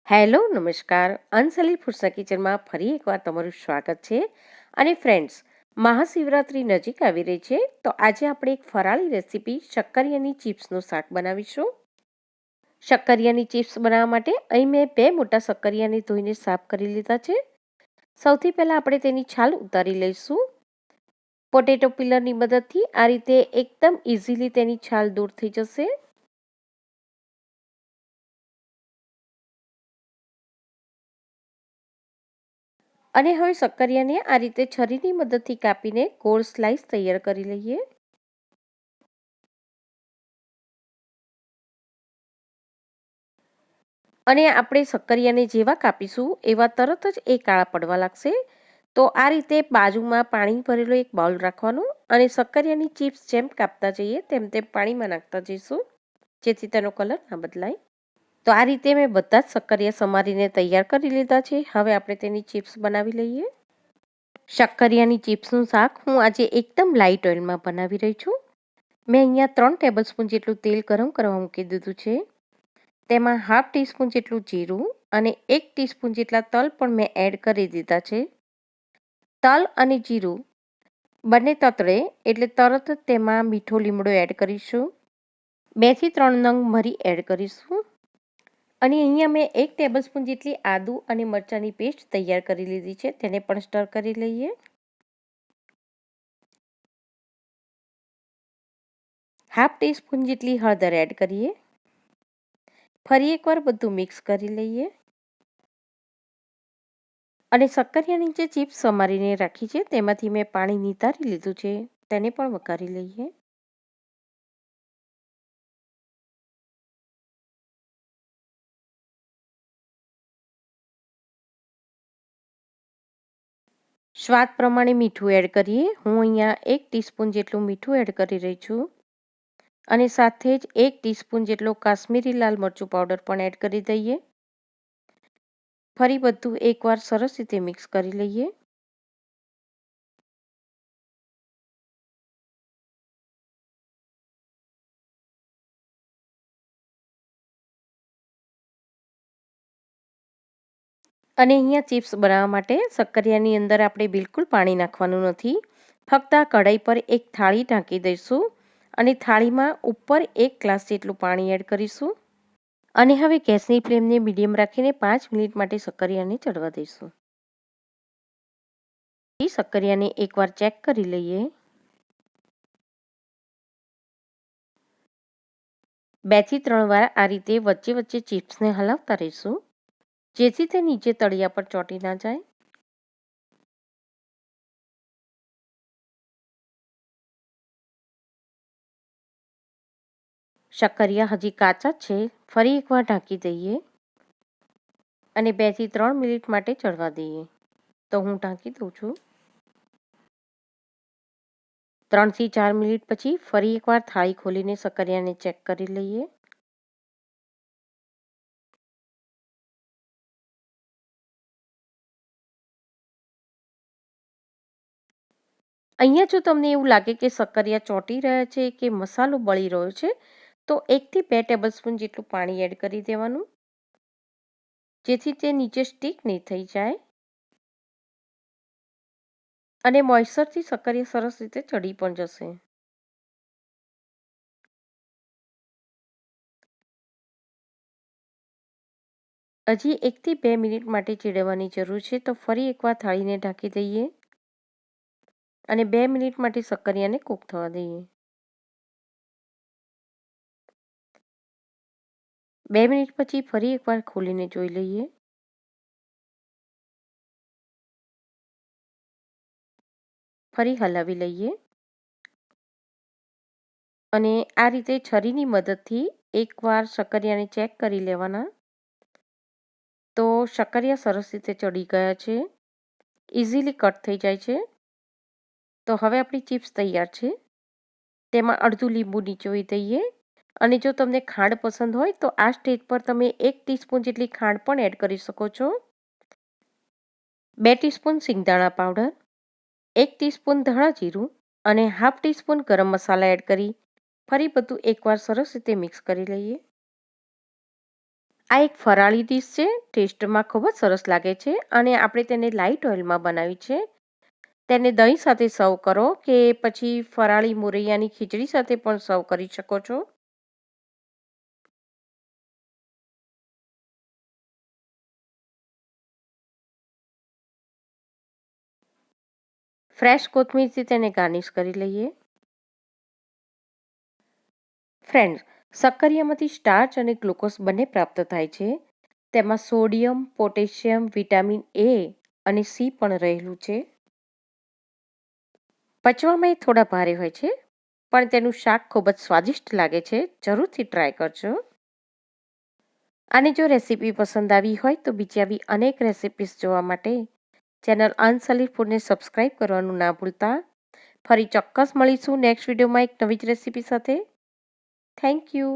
Hello નમસ્કાર અનસલી ફૂડ્સના કિચનમાં ફરી એકવાર તમારું સ્વાગત છે. અને ફ્રેન્ડ્સ, મહાશિવરાત્રિ નજીક આવી રહી છે, તો આજે આપણે એક ફરાળી રેસીપી શક્કરિયાની ચિપ્સનું શાક બનાવીશું. શક્કરિયાની ચિપ્સ બનાવવા માટે અહીં મેં 2 મોટા શક્કરિયાને ધોઈને સાફ કરી લીધા છે. સૌથી પહેલાં આપણે તેની છાલ ઉતારી લઈશું. પોટેટો પીલરની મદદથી આ રીતે એકદમ ઇઝીલી તેની છાલ દૂર થઈ જશે. અને હવે શક્કરિયાને આ રીતે છરીની મદદથી કાપીને ગોળ સ્લાઇસ તૈયાર કરી લઈએ. અને આપણે શક્કરિયાને જેવા કાપીશું એવા તરત જ એ કાળા પડવા લાગશે. તો આ રીતે બાજુમાં પાણી ભરેલો એક બાઉલ રાખવાનો અને શક્કરિયાની ચિપ્સ જેમ કાપતા જઈએ તેમ તેમ પાણીમાં નાખતા જઈશું, જેથી તેનો કલર ના બદલાય. તો આ રીતે મેં બધા જ શક્કરિયા સમારીને તૈયાર કરી લીધા છે. હવે આપણે તેની ચિપ્સ બનાવી લઈએ. શક્કરિયાની ચિપ્સનું શાક હું આજે એકદમ લાઇટ ઓઇલમાં બનાવી રહી છું. મેં અહીંયા 3 ટેબલ સ્પૂન જેટલું તેલ ગરમ કરવા મૂકી દીધું છે. તેમાં હાફ ટીસ્પૂન જેટલું જીરું અને 1 ટીસ્પૂન જેટલા તલ પણ મેં એડ કરી દીધા છે. તલ અને જીરું બંને તતડે એટલે તરત જ તેમાં મીઠો લીમડો એડ કરીશું. 2 થી 3 નંગ મરી એડ કરીશું. અને અહીંયા મેં 1 ટેબલ સ્પૂન જેટલી આદુ અને મરચાંની પેસ્ટ તૈયાર કરી લીધી છે, તેને પણ સ્ટર કરી લઈએ. હાફ ટીસ્પૂન જેટલી હળદર એડ કરીએ. ફરી એકવાર બધું મિક્સ કરી લઈએ. અને શક્કરિયાની જે ચિપ્સ સમારીને રાખી છે તેમાંથી મેં પાણી નિતારી લીધું છે, તેને પણ વઘારી લઈએ. સ્વાદ પ્રમાણે મીઠું એડ કરીએ. હું અહીંયા 1 ટીસ્પૂન જેટલું મીઠું એડ કરી રહી છું. અને સાથે જ 1 ટીસ્પૂન જેટલો કાશ્મીરી લાલ મરચું પાવડર પણ એડ કરી દઈએ. ફરી બધું એકવાર સરસ રીતે મિક્સ કરી લઈએ. અને અહીંયા ચિપ્સ બનાવવા માટે શક્કરિયાની અંદર આપણે બિલકુલ પાણી નાખવાનું નથી. ફક્ત આ કઢાઈ પર એક થાળી ઢાંકી દઈશું અને થાળીમાં ઉપર 1 ગ્લાસ જેટલું પાણી એડ કરીશું. અને હવે ગેસની ફ્લેમને મીડિયમ રાખીને 5 મિનિટ માટે શક્કરિયાને ચડવા દઈશું. શક્કરિયાને એકવાર ચેક કરી લઈએ. 2 થી 3 વાર આ રીતે વચ્ચે વચ્ચે ચિપ્સને હલાવતા રહીશું, જેથી તે નીચે તળિયા પર ચોંટી ના જાય. શક્કરિયા હજી કાચા જ છે, ફરી એકવાર ઢાંકી દઈએ અને 2 થી 3 મિનિટ માટે ચડવા દઈએ. તો હું ઢાંકી દઉં છું. 3 થી 4 મિનિટ પછી ફરી એકવાર થાળી ખોલીને શક્કરિયાને ચેક કરી લઈએ. અહીંયા જો તમને એવું લાગે કે શક્કરિયા ચોંટી રહ્યા છે કે મસાલો બળી રહ્યો છે, તો 1 થી 2 ટેબલ સ્પૂન જેટલું પાણી એડ કરી દેવાનું, જેથી તે નીચે સ્ટીક નહીં થઈ જાય અને મોઇશ્ચરથી શક્કરિયા સરસ રીતે ચડી પણ જશે. હજી 1 થી 2 મિનિટ માટે ચીડવવાની જરૂર છે, તો ફરી એકવાર થાળીને ઢાંકી દઈએ અને 2 મિનિટ માટે શક્કરિયાને કૂક થવા દઈએ. 2 મિનિટ પછી ફરી એકવાર ખોલીને જોઈ લઈએ. ફરી હલાવી લઈએ અને આ રીતે છરીની મદદથી એકવાર શક્કરિયાને ચેક કરી લેવાના. તો શક્કરિયા સરસ રીતે ચડી ગયા છે, ઇઝીલી કટ થઈ જાય છે. તો હવે આપણી ચિપ્સ તૈયાર છે. તેમાં અડધું લીંબુ નીચોવી દઈએ અને જો તમને ખાંડ પસંદ હોય તો આ સ્ટેજ પર તમે 1 ટીસ્પૂન જેટલી ખાંડ પણ એડ કરી શકો છો. 2 ટીસ્પૂન સિંગદાણા પાવડર, 1 ટીસ્પૂન ધાણા જીરું અને હાફ ટીસ્પૂન ગરમ મસાલા એડ કરી ફરી બધું એકવાર સરસ રીતે મિક્સ કરી લઈએ. આ એક ફરાળી ડીશ છે, ટેસ્ટમાં ખૂબ જ સરસ લાગે છે અને આપણે તેને લાઇટ ઓઇલમાં બનાવી છે. તેને દહીં સાથે સર્વ કરો કે પછી ફરાળી મોરૈયાની ખીચડી સાથે પણ સર્વ કરી શકો છો. ફ્રેશ કોથમીરથી તેને ગાર્નિશ કરી લઈએ. ફ્રેન્ડ્સ, શક્કરિયામાંથી સ્ટાર્ચ અને ગ્લુકોઝ બંને પ્રાપ્ત થાય છે. તેમાં સોડિયમ, પોટેશિયમ, વિટામિન એ અને સી પણ રહેલું છે. પચવામાં એ થોડા ભારે હોય છે, પણ તેનું શાક ખૂબ જ સ્વાદિષ્ટ લાગે છે. જરૂરથી ટ્રાય કરજો. અને જો રેસીપી પસંદ આવી હોય તો બીજી આવી અનેક રેસિપીસ જોવા માટે ચેનલ અનસલી ફૂડને સબસ્ક્રાઇબ કરવાનું ના ભૂલતા. ફરી ચોક્કસ મળીશું નેક્સ્ટ વિડીયોમાં એક નવી જ રેસીપી સાથે. Thank you.